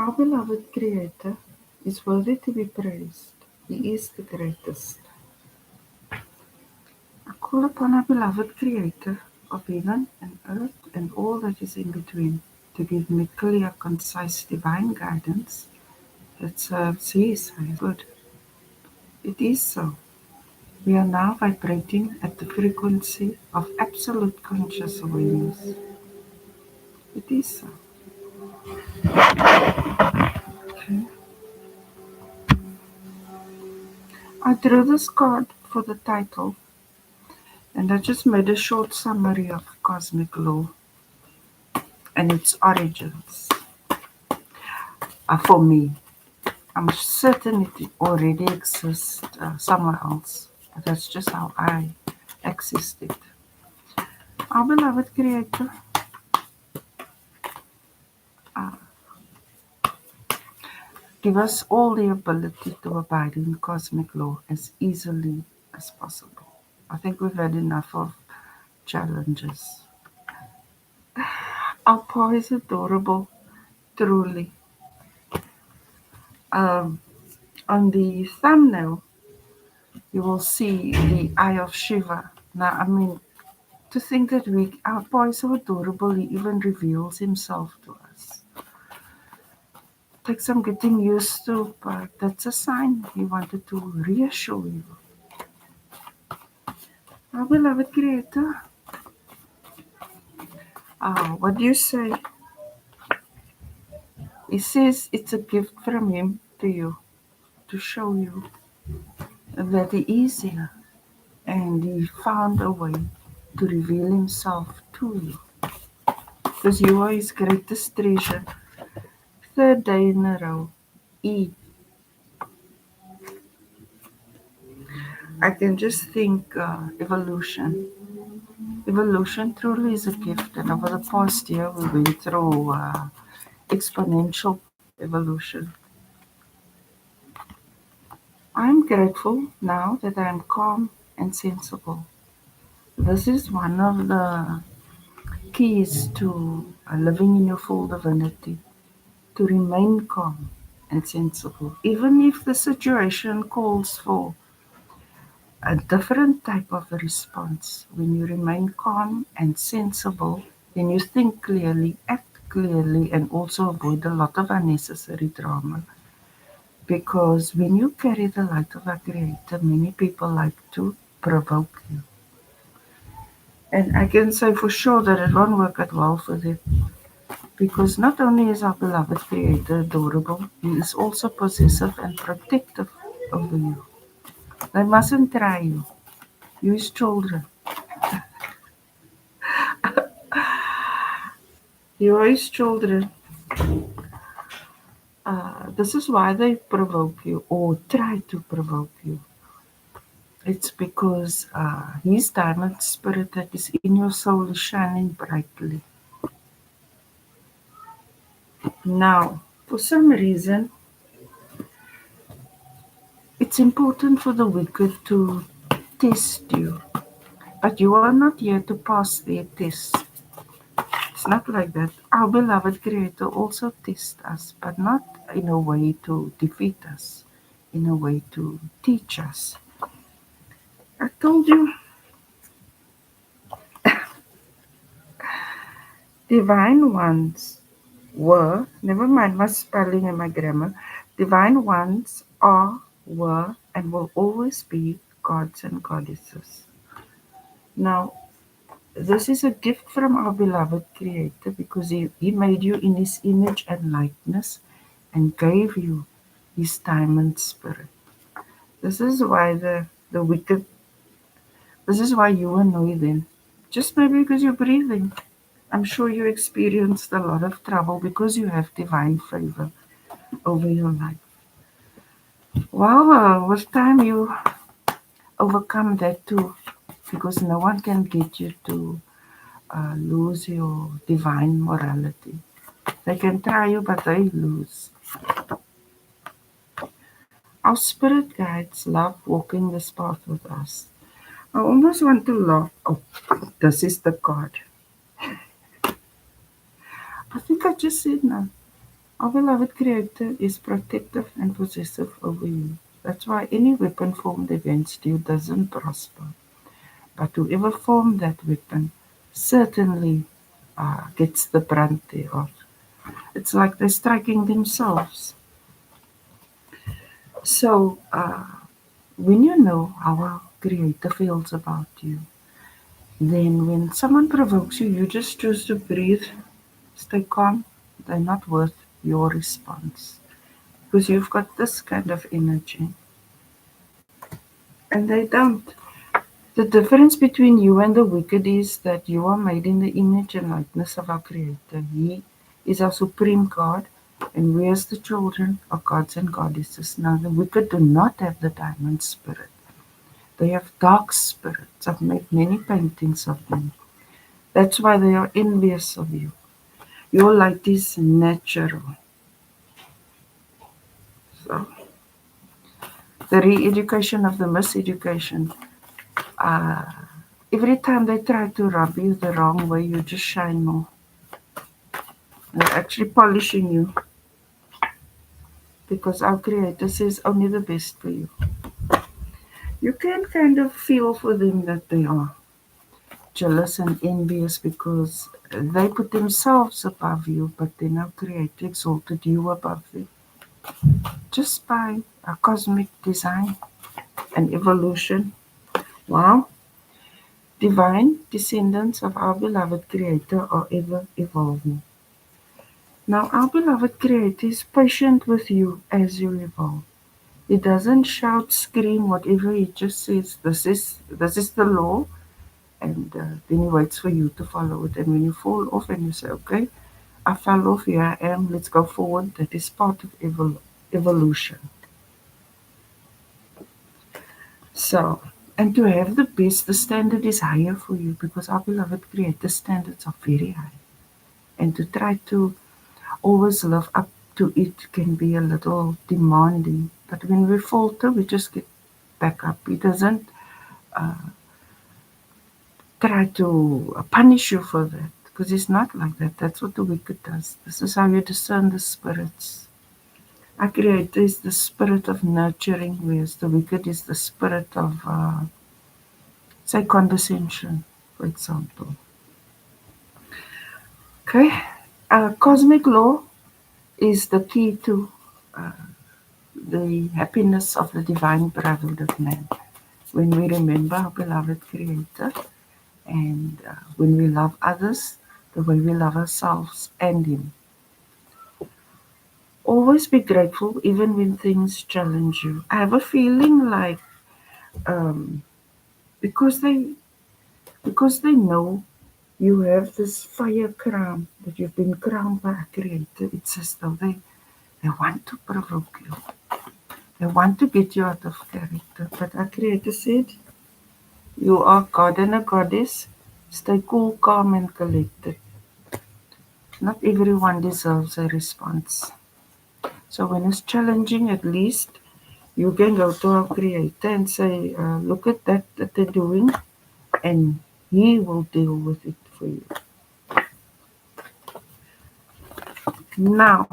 Our beloved Creator is worthy to be praised. He is the greatest. I call upon our beloved Creator of heaven and earth and all that is in between to give me clear, concise, divine guidance that serves His highest good. It is so. We are now vibrating at the frequency of absolute conscious awareness. It is so. Okay. I drew this card for the title, and I just made a short summary of cosmic law and its origins. For me, I'm certain it already exists somewhere else, but that's just how I accessed it. Our beloved Creator uh, give us all the ability to abide in cosmic law as easily as possible. I think we've had enough of challenges. Our paw is adorable, truly. Um, on the thumbnail, you will see the eye of Shiva. Now, I mean, to think that our boy is so adorable, he even reveals himself to us. Takes some getting used to, but that's a sign he wanted to reassure you. Our beloved Creator, what do you say? He says it's a gift from him to you, to show you that he is here and he found a way to reveal himself to you. Because you are his greatest treasure. Third day in a row. E. I can just think evolution. Evolution truly is a gift, and over the past year we went through exponential evolution. I'm grateful now that I am calm and sensible. This is one of the keys to living in your full divinity, to remain calm and sensible, even if the situation calls for a different type of a response. When you remain calm and sensible, then you think clearly, act clearly, and also avoid a lot of unnecessary drama. Because when you carry the light of our Creator, many people like to provoke you. And I can say for sure that it won't work out well for them. Because not only is our beloved Creator adorable, He is also possessive and protective over you. They mustn't try you. You His children. You are His children. This is why they provoke you or try to provoke you. It's because His diamond spirit that is in your soul is shining brightly. Now, for some reason, it's important for the wicked to test you, but you are not here to pass their test. It's not like that. Our beloved Creator also tests us, but not in a way to defeat us, in a way to teach us. I told you, divine ones were, never mind my spelling and my grammar, divine ones are, were, and will always be gods and goddesses. Now, this is a gift from our beloved Creator because he made you in His image and likeness and gave you His diamond spirit. This is why the wicked, this is why you annoy them. Just maybe because you're breathing. I'm sure you experienced a lot of trouble because you have divine favor over your life. Well, with time you overcome that too because no one can get you to lose your divine morality. They can try you, but they lose. Our spirit guides love walking this path with us. I almost want to laugh. Oh, this is the card. I think I just said no. Our beloved Creator is protective and possessive over you. That's why any weapon formed against you doesn't prosper. But whoever formed that weapon certainly gets the brunt thereof. It's like they're striking themselves. So, when you know how our Creator feels about you, then when someone provokes you, you just choose to breathe, stay calm. They're not worth your response because you've got this kind of energy, and they don't. The difference between you and the wicked is that you are made in the image and likeness of our Creator. He is our supreme God, and we as the children are gods and goddesses. Now, the wicked do not have the diamond spirit. They have dark spirits. I've made many paintings of them. That's why they are envious of you. Your light is natural. So, the re-education of the miseducation. Uh, every time they try to rub you the wrong way, you just shine more. They're actually polishing you because our Creator says only the best for you. You can kind of feel for them that they are jealous and envious because they put themselves above you, but then our Creator exalted you above them just by a cosmic design and evolution. Wow! Divine descendants of our beloved Creator are ever evolving. Now, our beloved Creator is patient with you as you evolve. He doesn't shout, scream, whatever. He just says, "This is the law," and then he waits for you to follow it. And when you fall off, and you say, "Okay, I fell off. Here I am. Let's go forward." That is part of evolution. So, and to have the best, the standard is higher for you because our beloved Creator standards are very high. And to try to always live up to it can be a little demanding. But when we falter, we just get back up. He doesn't try to punish you for that because he's not like that. That's what the wicked does. This is how you discern the spirits. Our Creator is the spirit of nurturing, whereas the wicked is the spirit of, say, condescension, for example. Okay? Cosmic law is the key to the happiness of the divine brotherhood of man. When we remember our beloved Creator and when we love others the way we love ourselves and Him. Always be grateful even when things challenge you. I have a feeling like um, because they because they know you have this fire crown that you've been crowned by a Creator. It's as though they want to provoke you. They want to get you out of character. But our Creator said, "You are God and a goddess. Stay cool, calm, and collected." Not everyone deserves a response. So when it's challenging, at least you can go to our Creator and say, "Look at that they're doing," and He will deal with it for you. Now,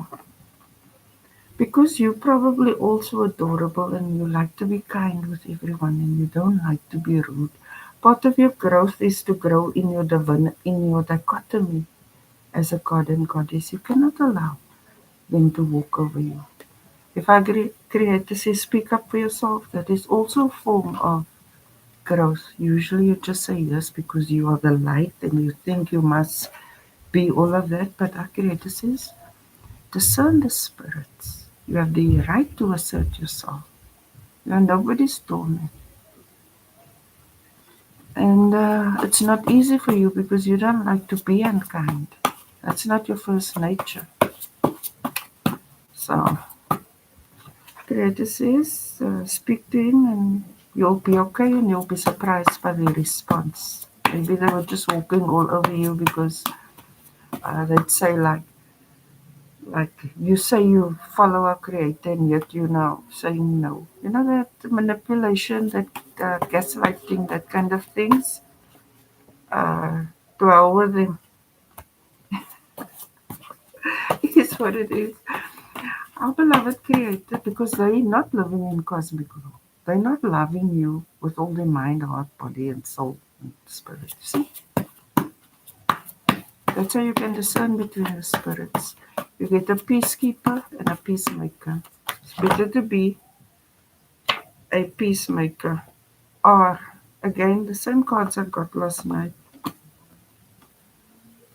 because you're probably also adorable and you like to be kind with everyone and you don't like to be rude, part of your growth is to grow in your dichotomy as a god and goddess. You cannot allow them to walk over you. If our Creator says speak up for yourself, that is also a form of growth. Usually you just say yes because you are the light and you think you must be all of that, but our Creator says discern the spirits. You have the right to assert yourself. You are nobody's doormat. And it's not easy for you because you don't like to be unkind. That's not your first nature. So, Creator says, speak to him and you'll be okay and you'll be surprised by the response. Maybe they were just walking all over you because they'd say like you say you follow our Creator and yet you now saying no. You know that manipulation, that gaslighting, that kind of things. Dwell with them is what it is. Our beloved Creator, because they're not living in cosmic law. They're not loving you with all their mind, heart, body, and soul and spirit. See? That's how you can discern between the spirits. You get a peacekeeper and a peacemaker. It's better to be a peacemaker. Or, again, the same cards I got last night.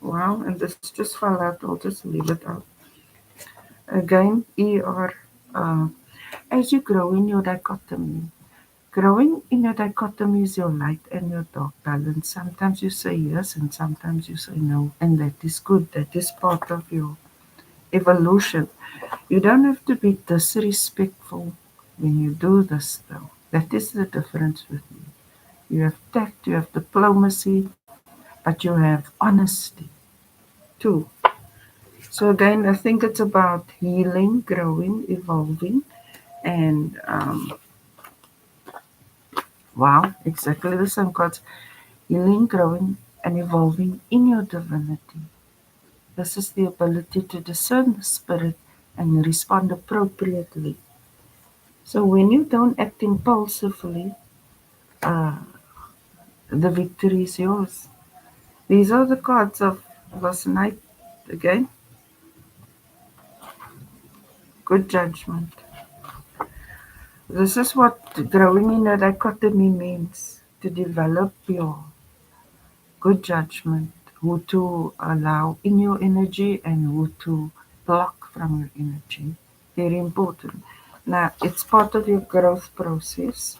Wow, and this just fell out. I'll just leave it out. Again, ER. Uh, as you grow in your dichotomy, growing in your dichotomy is your light and your dark balance. Sometimes you say yes and sometimes you say no, and that is good. That is part of your evolution. You don't have to be disrespectful when you do this, though. That is the difference with you. You have tact, you have diplomacy, but you have honesty too. So again, I think it's about healing, growing, evolving, and wow, exactly the same cards. Healing, growing, and evolving in your divinity. This is the ability to discern the spirit and respond appropriately. So when you don't act impulsively, uh, the victory is yours. These are the cards of last night. Again, good judgment. This is what growing in a dichotomy means, to develop your good judgment, who to allow in your energy and who to block from your energy. Very important. Now, it's part of your growth process,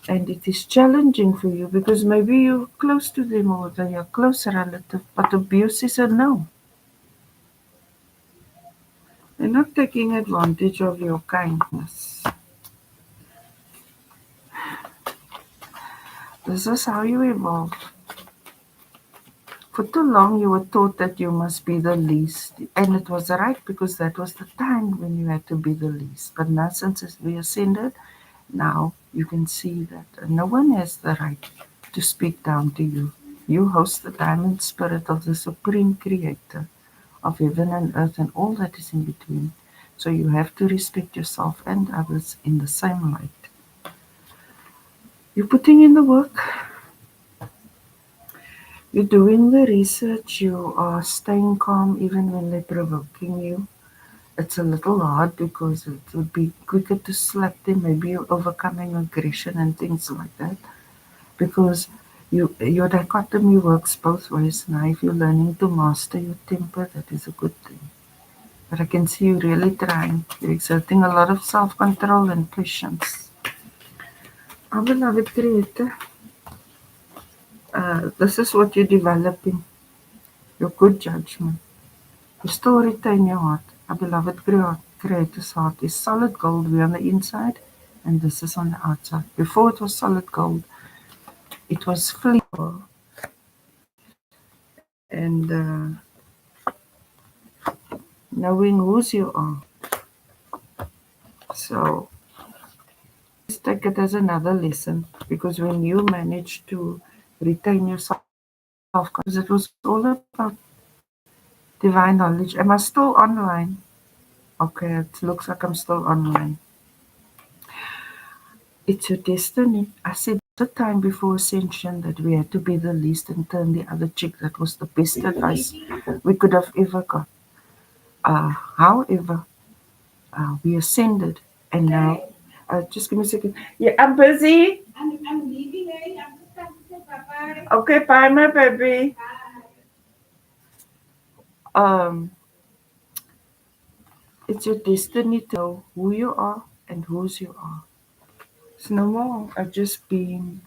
and it is challenging for you because maybe you're close to them or they are close relative, but abuse is a no. They're not taking advantage of your kindness. This is how you evolve. For too long, you were taught that you must be the least, and it was right because that was the time when you had to be the least. But now, since we ascended, now you can see that no one has the right to speak down to you. You host the diamond spirit of the Supreme Creator of heaven and earth and all that is in between. So you have to respect yourself and others in the same light. You're putting in the work. You're doing the research, you are staying calm even when they're provoking you. It's a little hard because it would be quicker to slap them, maybe you're overcoming aggression and things like that. Because your dichotomy works both ways. Now, if you're learning to master your temper, that is a good thing. But I can see you really trying. You're exerting a lot of self-control and patience. Our beloved Creator, this is what you're developing, your good judgment. You still retain your heart. Our beloved Creator's heart is solid gold. We're on the inside, and this is on the outside. Before it was solid gold, it was flexible. And knowing whose you are. So let's take it as another lesson because when you manage to retain yourself, because it was all about divine knowledge. Am I still online? Okay, it looks like I'm still online. It's your destiny. I said the time before ascension that we had to be the least and turn the other cheek. That was the best advice we could have ever got. However, we ascended, and now, just give me a second. Yeah, I'm busy. I'm leaving. I'm just coming to say bye-bye. Okay, bye, my baby. Um, it's your destiny to know who you are and whose you are. It's no more of just being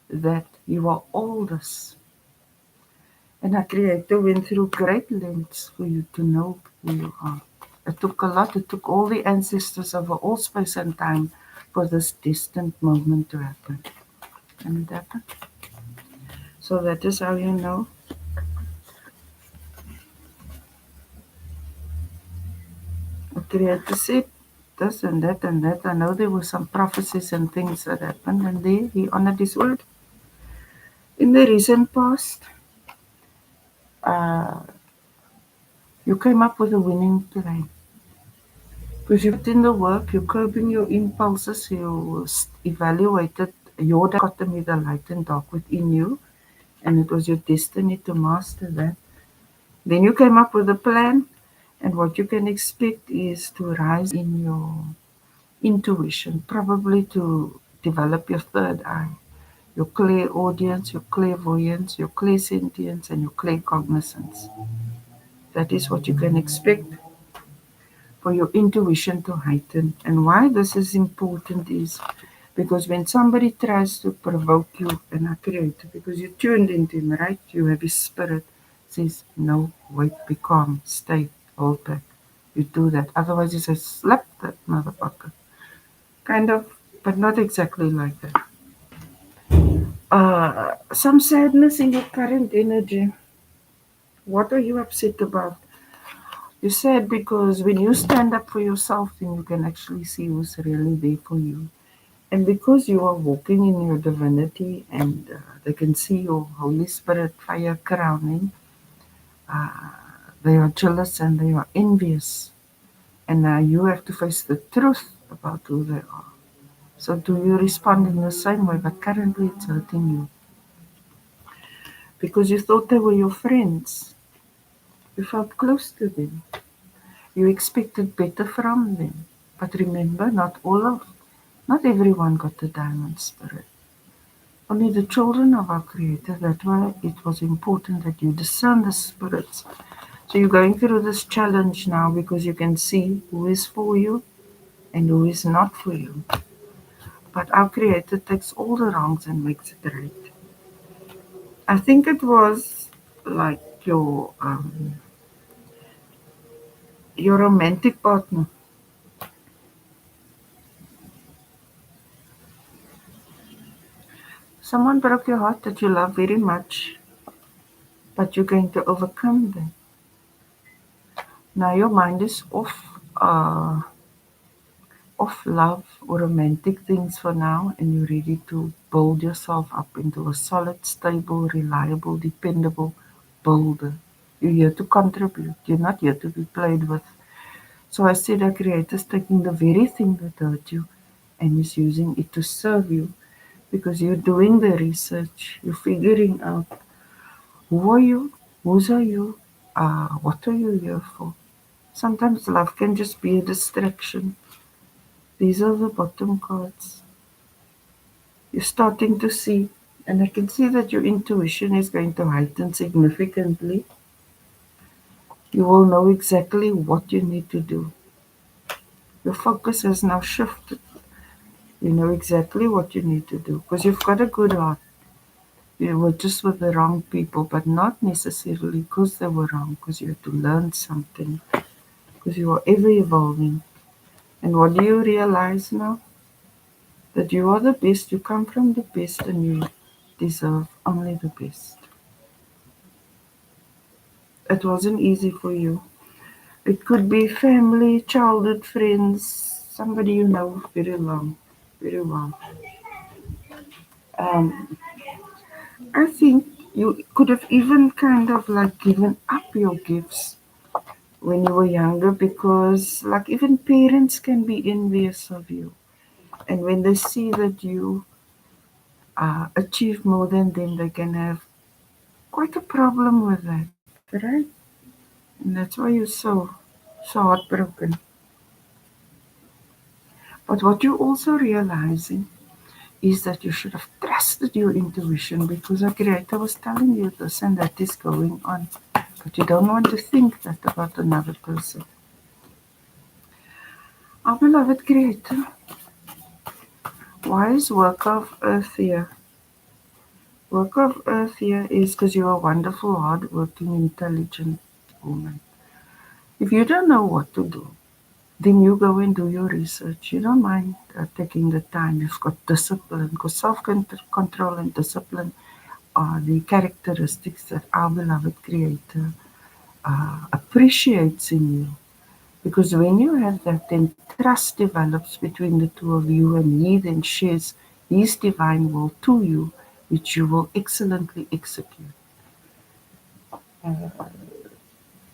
that you are all this. And our Creator went through great lengths for you to know who you are. It took a lot. It took all the ancestors over all space and time for this distant moment to happen. And it happened. So that is how you know. The Creator said this and that and that. I know there were some prophecies and things that happened, and there He honored His word. In the recent past, uh, you came up with a winning plan. Because you put in the work, you're curbing your impulses, you evaluated your dichotomy, the light and dark within you, and it was your destiny to master that. Then you came up with a plan, and what you can expect is to rise in your intuition, probably to develop your third eye, your clairaudience, your clairvoyance, your clairsentience, and your claircognizance. That is what you can expect for your intuition to heighten. And why this is important is because when somebody tries to provoke you, and I create, because you're tuned into him, right? You have his spirit says, no, wait, be calm, stay, hold back. You do that. Otherwise, he says, slap that motherfucker. Kind of, but not exactly like that. Some sadness in your current energy. What are you upset about? You're sad because when you stand up for yourself, then you can actually see who's really there for you. And because you are walking in your divinity and they can see your Holy Spirit fire crowning, they are jealous and they are envious. And you have to face the truth about who they are. So do you respond in the same way? But currently it's hurting you because you thought they were your friends. You felt close to them. You expected better from them. But remember, not everyone got the diamond spirit. Only the children of our Creator. That's why it was important that you discern the spirits. So you're going through this challenge now because you can see who is for you and who is not for you. But our Creator takes all the wrongs and makes it right. I think it was like your romantic partner. Someone broke your heart that you love very much, but you're going to overcome them. Now your mind is off love or romantic things for now, and you're ready to build yourself up into a solid, stable, reliable, dependable builder. You're here to contribute. You're not here to be played with. So I said our Creator's taking the very thing that hurt you and is using it to serve you because you're doing the research. You're figuring out who are you, whose are you, what are you here for. Sometimes love can just be a distraction. These are the bottom cards. You're starting to see, and I can see that your intuition is going to heighten significantly. You will know exactly what you need to do. Your focus has now shifted. You know exactly what you need to do because you've got a good heart. You were just with the wrong people, but not necessarily because they were wrong, because you had to learn something, because you are ever evolving. And what do you realize now? That you are the best, you come from the best, and you deserve only the best. It wasn't easy for you. It could be family, childhood friends, somebody you know very long, very well. Um, I think you could have even kind of like given up your gifts when you were younger because, like, even parents can be envious of you. And when they see that you achieve more than them, they can have quite a problem with that, right? And that's why you're so heartbroken. But what you're also realizing is that you should have trusted your intuition because our Creator was telling you this and that is going on. But you don't want to think that about another person. Our beloved Creator, why is work of earth here? Work of earth here is because you're a wonderful, hardworking, intelligent woman. If you don't know what to do, then you go and do your research. You don't mind taking the time. You've got discipline because self-control and discipline are the characteristics that our beloved Creator appreciates in you. Because when you have that, then trust develops between the two of you, and He then shares His divine will to you, which you will excellently execute.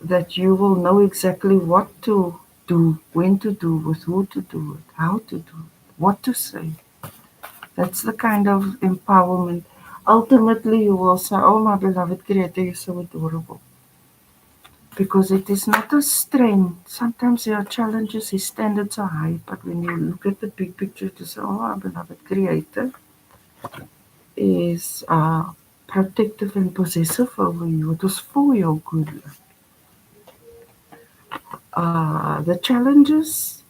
That you will know exactly what to do, when to do, with who to do it, how to do it, what to say. That's the kind of empowerment. Ultimately, you will say, oh, my beloved Creator, you're so adorable. Because it is not a strain. Sometimes your challenges, his standards are high, but when you look at the big picture, to say, oh, our beloved Creator is protective and possessive over you. It was for your good. The challenges,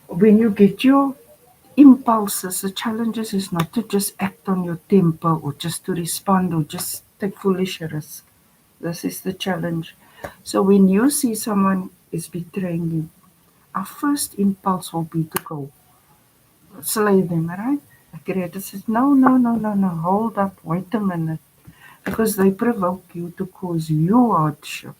when you get your impulses, the challenges is not to just act on your temper or just to respond or just take foolish risks. This is the challenge. So when you see someone is betraying you, our first impulse will be to go slay them, right? The Creator says, no, no, no, no, no, hold up, wait a minute. Because they provoke you to cause you hardship.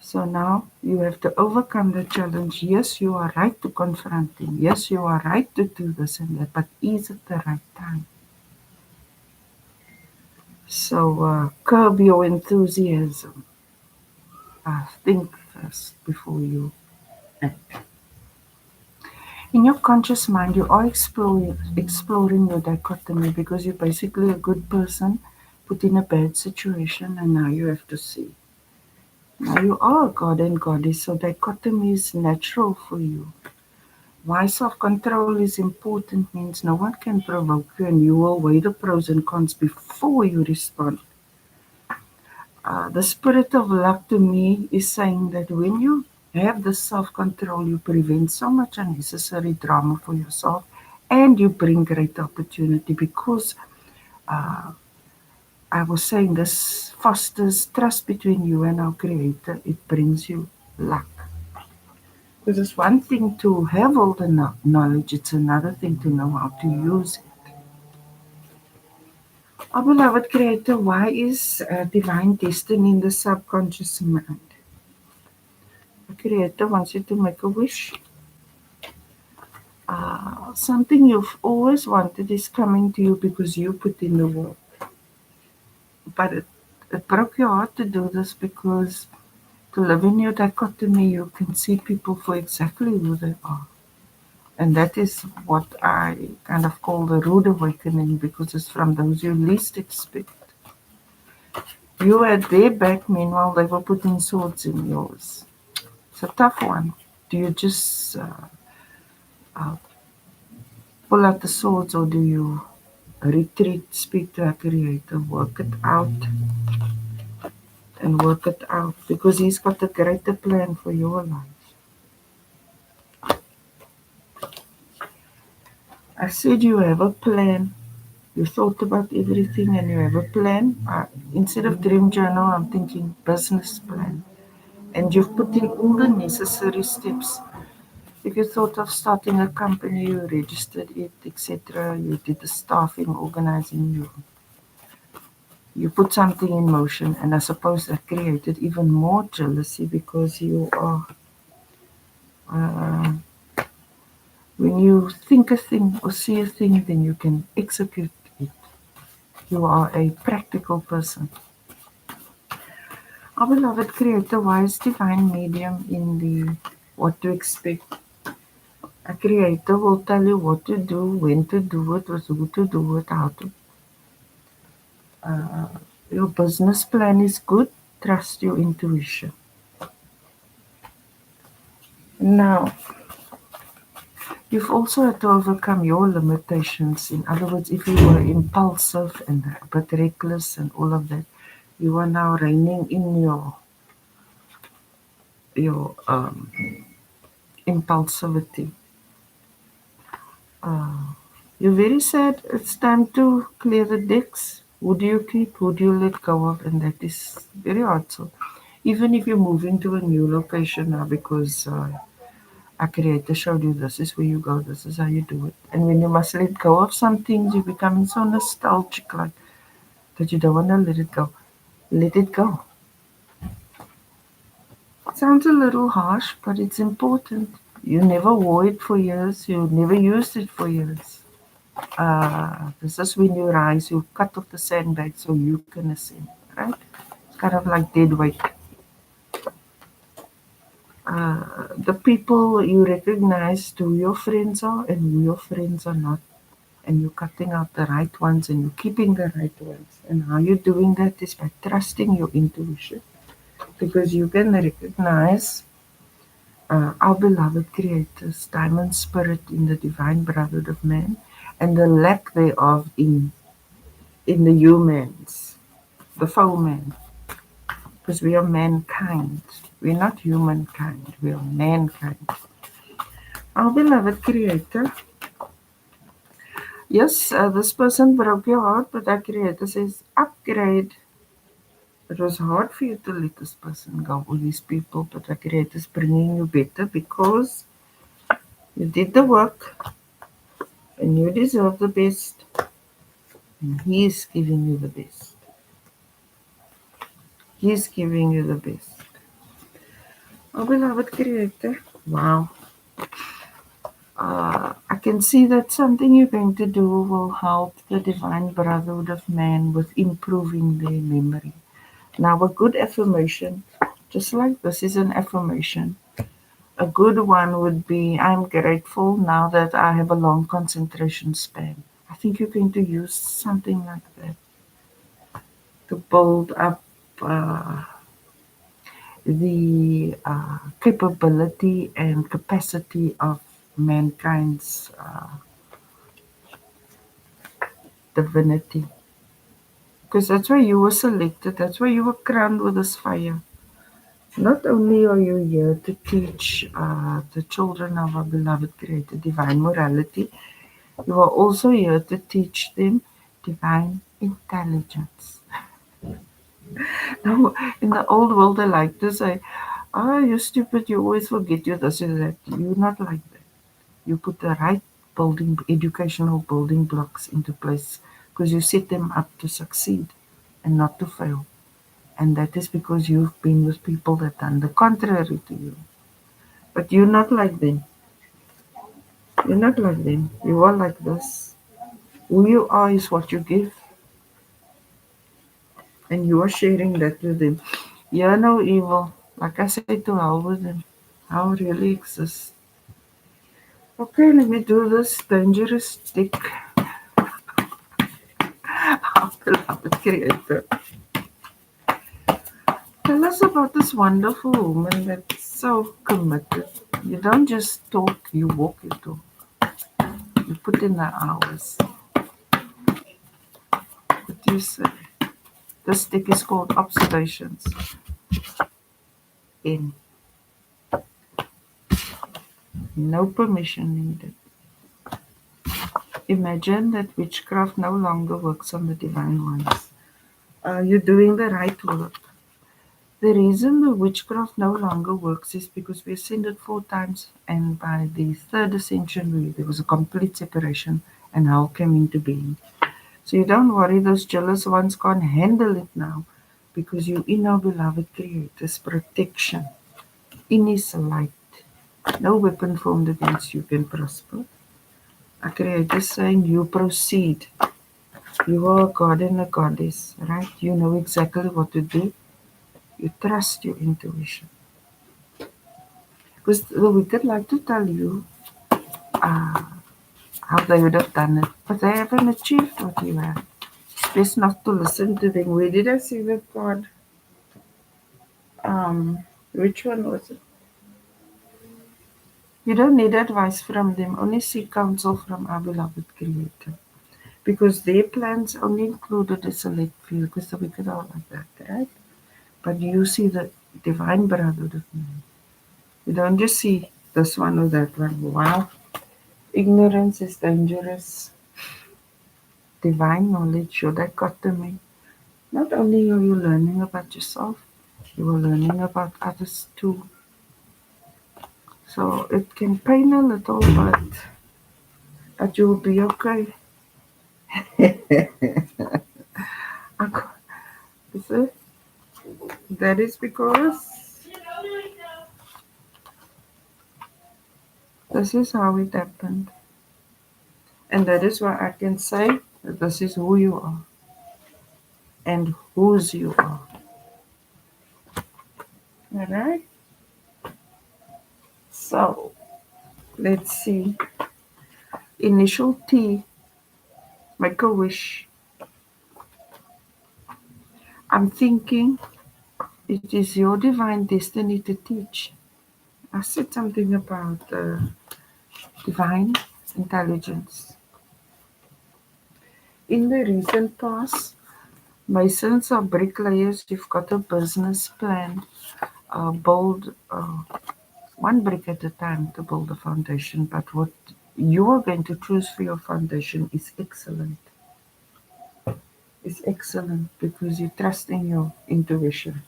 So now you have to overcome the challenge. Yes, you are right to confront him. Yes, you are right to do this and that, but is it the right time? So curb your enthusiasm. Think first before you act. In your conscious mind, you are exploring your dichotomy because you're basically a good person put in a bad situation, and now you have to see. Now you are a god and goddess, so dichotomy is natural for you. Why self-control is important means no one can provoke you, and you will weigh the pros and cons before you respond. The spirit of luck to me is saying that when you have the self-control, you prevent so much unnecessary drama for yourself, and you bring great opportunity because I was saying this fosters trust between you and our Creator. It brings you luck. Because it's one thing to have all the knowledge, it's another thing to know how to use it. Our beloved Creator, why is divine destiny in the subconscious mind? The Creator wants you to make a wish. Something you've always wanted is coming to you because you put in the work. But it broke your heart to do this because to live in your dichotomy, you can see people for exactly who they are. And that is what I kind of call the rude awakening because it's from those you least expect. You had their back, meanwhile, they were putting swords in yours. It's a tough one. Do you just uh, pull out the swords or do you retreat, speak to our Creator, work it out and work it out because He's got a greater plan for your life? I said you have a plan. You thought about everything and you have a plan. Instead of dream journal, I'm thinking business plan. And you've put in all the necessary steps. If you thought of starting a company, you registered it, etc. You did the staffing, organizing, you put something in motion, and I suppose that created even more jealousy because you are, uh, when you think a thing or see a thing, then you can execute it. You are a practical person. Our beloved Creator, why is divine medium in the what to expect? A Creator will tell you what to do, when to do it, with who to do it, how to. Uh, your business plan is good. Trust your intuition. Now, you've also had to overcome your limitations. In other words, if you were impulsive and a bit reckless and all of that, you are now reining in your impulsivity. Uh, you're very sad. It's time to clear the decks. Who do you keep? Who do you let go of? And that is very hard. So, even if you're moving to a new location now because a creator showed you this is where you go, this is how you do it. And when you must let go of some things, you're becoming so nostalgic like that you don't want to let it go. Let it go. It sounds a little harsh, but it's important. You never wore it for years, you never used it for years. This is when you rise, you cut off the sandbag so you can ascend, right? It's kind of like dead weight. the people you recognize who your friends are and who your friends are not. And you're cutting out the right ones and you're keeping the right ones. And how you're doing that is by trusting your intuition. Because you can recognize our beloved Creator's diamond spirit in the divine brotherhood of man and the lack thereof in the humans, the foe man. Because we are mankind. We're not humankind, we are mankind. Our beloved Creator. Yes, this person broke your heart, but our Creator says, upgrade. It was hard for you to let this person go, all these people, but our Creator is bringing you better because you did the work and you deserve the best, and He is giving you the best. He is giving you the best. Our beloved Creator, wow. I can see that something you're going to do will help the divine brotherhood of man with improving their memory. Now, a good affirmation, just like this is an affirmation, a good one would be, I'm grateful now that I have a long concentration span. I think you're going to use something like that to build up the capability and capacity of mankind's divinity. Because that's why you were selected, that's why you were crowned with this fire. Not only are you here to teach the children of our beloved Creator divine morality, you are also here to teach them divine intelligence. Now, in the old world, they like to say, "Ah, you're stupid, you always forget you this and that." You're not like that. You put the right educational building blocks into place because you set them up to succeed and not to fail. And that is because you've been with people that done the contrary to you. But you're not like them. You're not like them. You are like this. Who you are is what you give, and you are sharing that with them. You're no evil. Like I said, to hell with them. Hell really exists. Okay, let me do this dangerous stick. Our beloved Creator. Tell us about this wonderful woman that's so committed. You don't just talk, you walk your talk. You put in the hours. What do you say? This stick is called observations. In. No permission needed. Imagine that witchcraft no longer works on the divine ones. You're doing the right work. The reason the witchcraft no longer works is because we ascended 4 times, and by the third ascension, there was a complete separation, and hell came into being. So you don't worry, those jealous ones can't handle it now because you're in our beloved Creator's protection, in His light. No weapon formed against you can prosper. Our Creator is saying, you proceed. You are a god and a goddess, right? You know exactly what to do. You trust your intuition. Because the wicked like to tell you uh, how they would have done it, but they haven't achieved what you have. It's best not to listen to them. Where did I see that card? Which one was it? You don't need advice from them, only seek counsel from our beloved Creator. Because their plans only included a select few, because the wicked are like that, right? But you see the divine brotherhood of man. You don't just see this one or that one. Wow. Ignorance is dangerous. Divine knowledge, your dichotomy. Not only are you learning about yourself, you are learning about others too. So it can pain a little, but you'll be okay. You see? That is because this is how it happened. And that is why I can say that this is who you are and whose you are. Alright? So let's see. Initial T, make a wish. I'm thinking it is your divine destiny to teach. I said something about divine intelligence. In the recent past, masons or bricklayers, you've got a business plan, build one brick at a time to build a foundation, but what you are going to choose for your foundation is excellent. It's excellent because you trust in your intuition.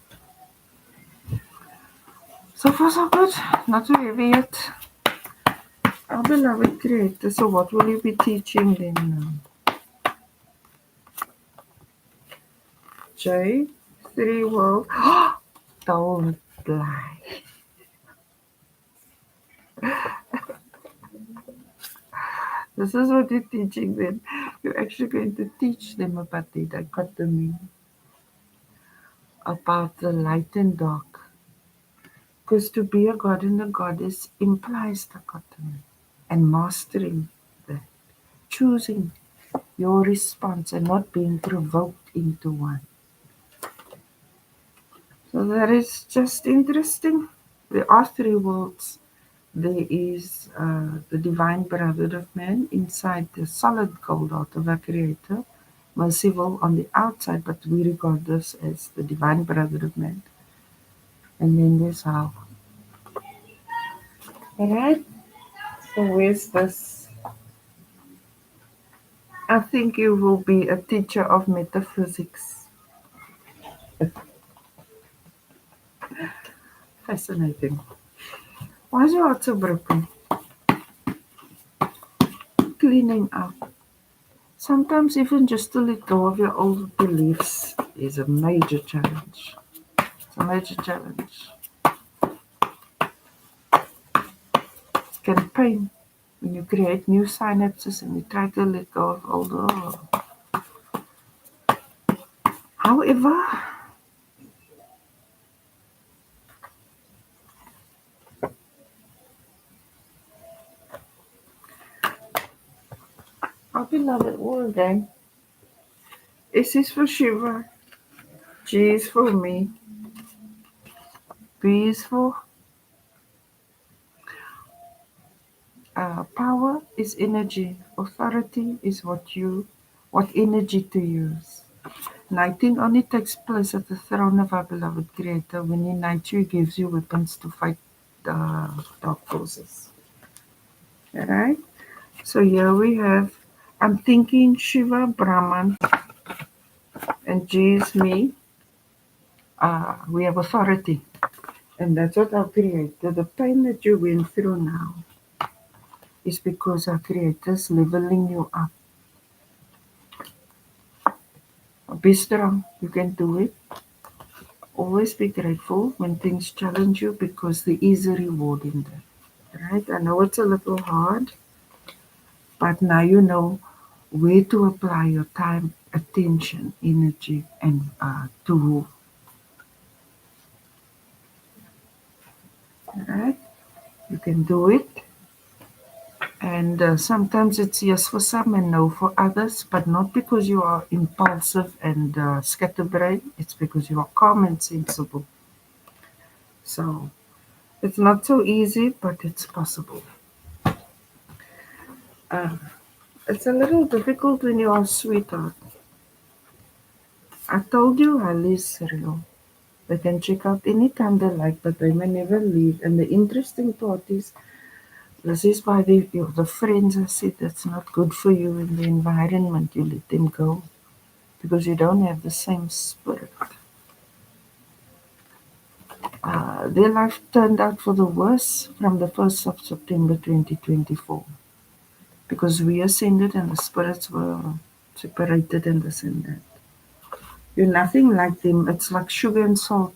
So far so good, not too heavy yet. Our beloved Creator, so what will you be teaching then? J, three world. Don't lie. This is what you're teaching them. You're actually going to teach them about the dichotomy, about the light and dark. Because to be a god and a goddess implies dichotomy and mastering that, choosing your response and not being provoked into one. So that is just interesting. There are three worlds. There is the divine brotherhood of man inside the solid gold heart of our Creator, merciful on the outside, but we regard this as the divine brotherhood of man. And then there's how. Alright? So where's this? I think you will be a teacher of metaphysics. Fascinating. Why is your heart so broken? Cleaning out. Sometimes even just to let go of your old beliefs is a major challenge. It's a major challenge. It can pain when you create new synapses and you try to let go of old. However, our beloved all again. S is for Shiva, G is for me, B is for power is energy, authority is what energy to use. Knighting only takes place at the throne of our beloved Creator. When He knights you, He gives you weapons to fight dark forces. Alright? So here we have, I'm thinking Shiva, Brahman, and G is me. We have authority. And that's what our Creator, the pain that you went through now, is because our Creator's leveling you up. Be strong, you can do it. Always be grateful when things challenge you because there is a reward in that. Right? I know it's a little hard, but now you know where to apply your time, attention, energy, and to. Right? You can do it. And sometimes it's yes for some and no for others, but not because you are impulsive and scatterbrained. It's because you are calm and sensible. So it's not so easy, but it's possible. Uh, it's a little difficult when you are a sweetheart. I told you hell is real. They can check out anytime they like, but they may never leave. And the interesting part is, this is why the friends I said that's not good for you in the environment, you let them go. Because you don't have the same spirit. Their life turned out for the worse from the 1st of September 2024. Because we ascended and the spirits were separated and this and that. You're nothing like them. It's like sugar and salt.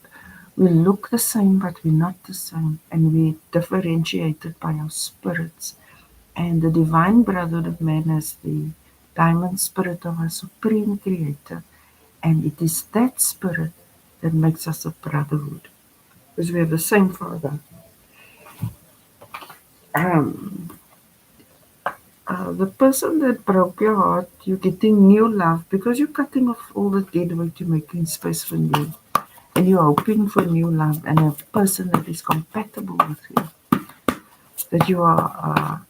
We look the same, but we're not the same. And we're differentiated by our spirits. And the divine brotherhood of man is the diamond spirit of our supreme creator. And it is that spirit that makes us a brotherhood. Because we have the same Father. Um, the person that broke your heart, you're getting new love because you're cutting off all the dead weight, you're making space for new. And you're hoping for new love and a person that is compatible with you, that you are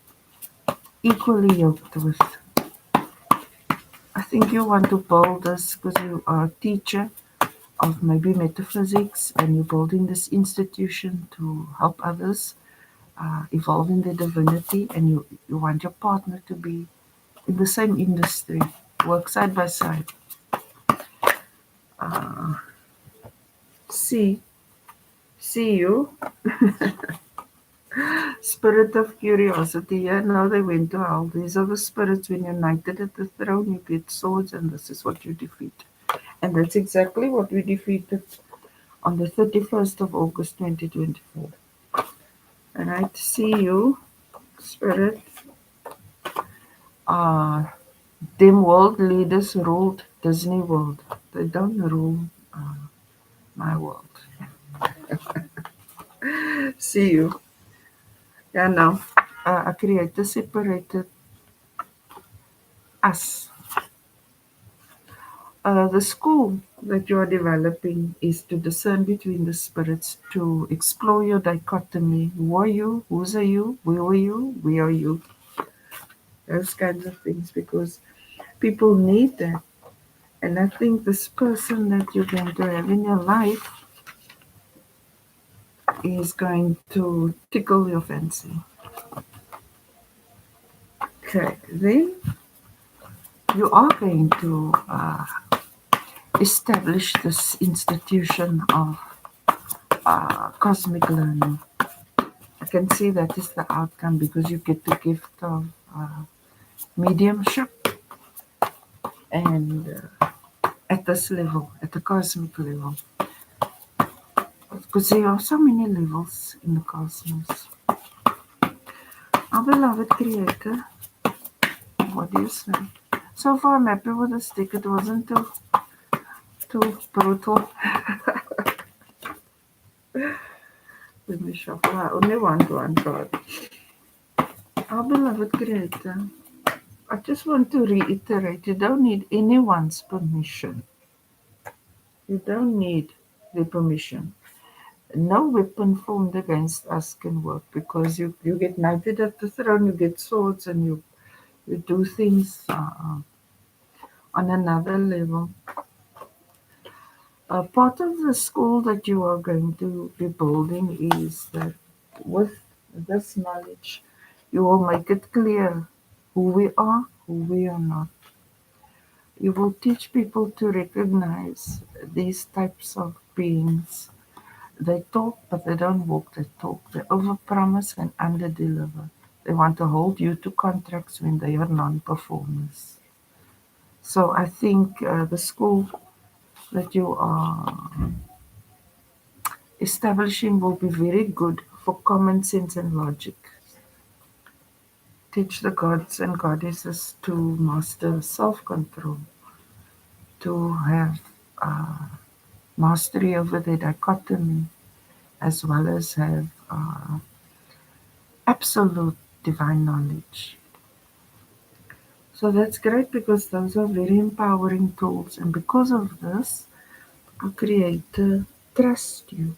equally yoked with. I think you want to build this because you are a teacher of maybe metaphysics and you're building this institution to help others evolve in their divinity, and you want your partner to be in the same industry, work side by side. Uh, see, see you, spirit of curiosity. Yeah, now they went to hell. These are the spirits when you're knighted at the throne, you get swords, and this is what you defeat. And that's exactly what we defeated on the 31st of August 2024. And I see you, spirit. Uh, them world leaders ruled Disney World. They don't rule my world. See you. Yeah, now, a creator separated us. The school that you are developing is to discern between the spirits, to explore your dichotomy. Who are you? Whose are you? Where are you? Where are you? Those kinds of things, because people need that. And I think this person that you're going to have in your life is going to tickle your fancy. Okay, then you are going to establish this institution of cosmic learning. I can see that is the outcome because you get the gift of mediumship and at this level, at the cosmic level. Because there are so many levels in the cosmos. Our beloved creator, what do you say? So far I'm happy with the stick. It wasn't too brutal. Let me shuffle. I only want one card. Our beloved creator, I just want to reiterate, you don't need anyone's permission. You don't need their permission. No weapon formed against us can work because you get knighted at the throne, you get swords, and you do things on another level. Part of the school that you are going to be building is that with this knowledge, you will make it clear who we are, who we are not. You will teach people to recognize these types of beings. They talk, but they don't walk the talk. They overpromise and underdeliver. They want to hold you to contracts when they are non-performers. So I think the school that you are establishing will be very good for common sense and logic. Teach the gods and goddesses to master self-control, to have mastery over their dichotomy, as well as have absolute divine knowledge. So that's great because those are very empowering tools. And because of this, our Creator trusts you.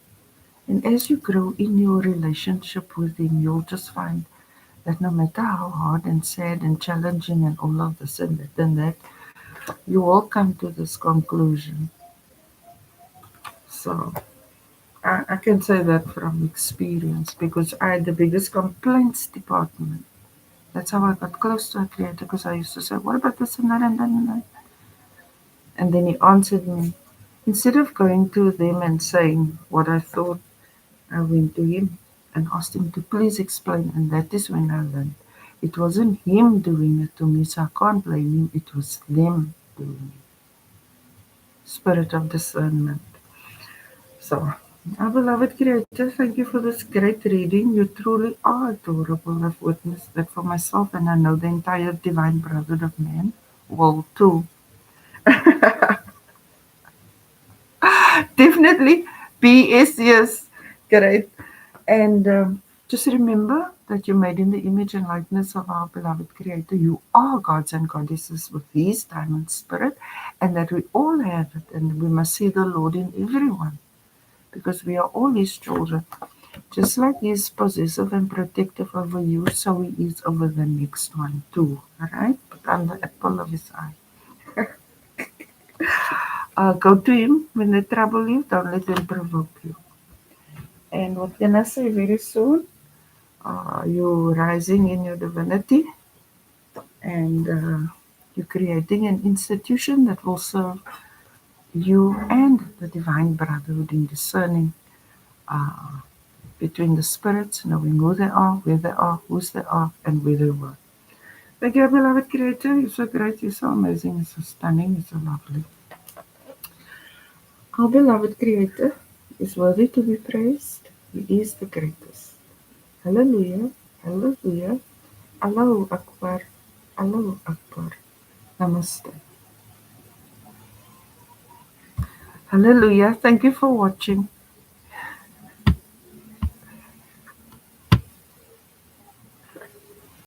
And as you grow in your relationship with Him, you'll just find that no matter how hard and sad and challenging and all of this and that, you will come to this conclusion. So I can say that from experience because I had the biggest complaints department. That's how I got close to a creator because I used to say, what about this and that and that and that? And then he answered me. Instead of going to them and saying what I thought, I went to him and asked him to please explain. And that is when I learned. It wasn't him doing it to me, so I can't blame him. It was them doing it. Spirit of discernment. So, our beloved Creator, thank you for this great reading. You truly are adorable. I've witnessed that for myself, and I know the entire divine brotherhood of man will too. Definitely. PS, yes. Great. And just remember that you're made in the image and likeness of our beloved Creator. You are gods and goddesses with His diamond spirit, and that we all have it, and we must see the Lord in everyone, because we are all His children. Just like He is possessive and protective over you, so He is over the next one too. Alright? But I'm the apple of His eye. Go to Him when they trouble you, don't let them provoke you. And what can I say very soon? You're rising in your divinity, and you're creating an institution that will serve you and the divine brotherhood in discerning uh, between the spirits, knowing who they are, where they are, whose they are, and where they were. Thank you, beloved Creator. You're so great, you're so amazing, you're so stunning, you're so lovely. Our beloved Creator is worthy to be praised. He is the greatest. Hallelujah, hallelujah. Allahu Akbar, Allahu Akbar. Namaste. Hallelujah. Thank you for watching.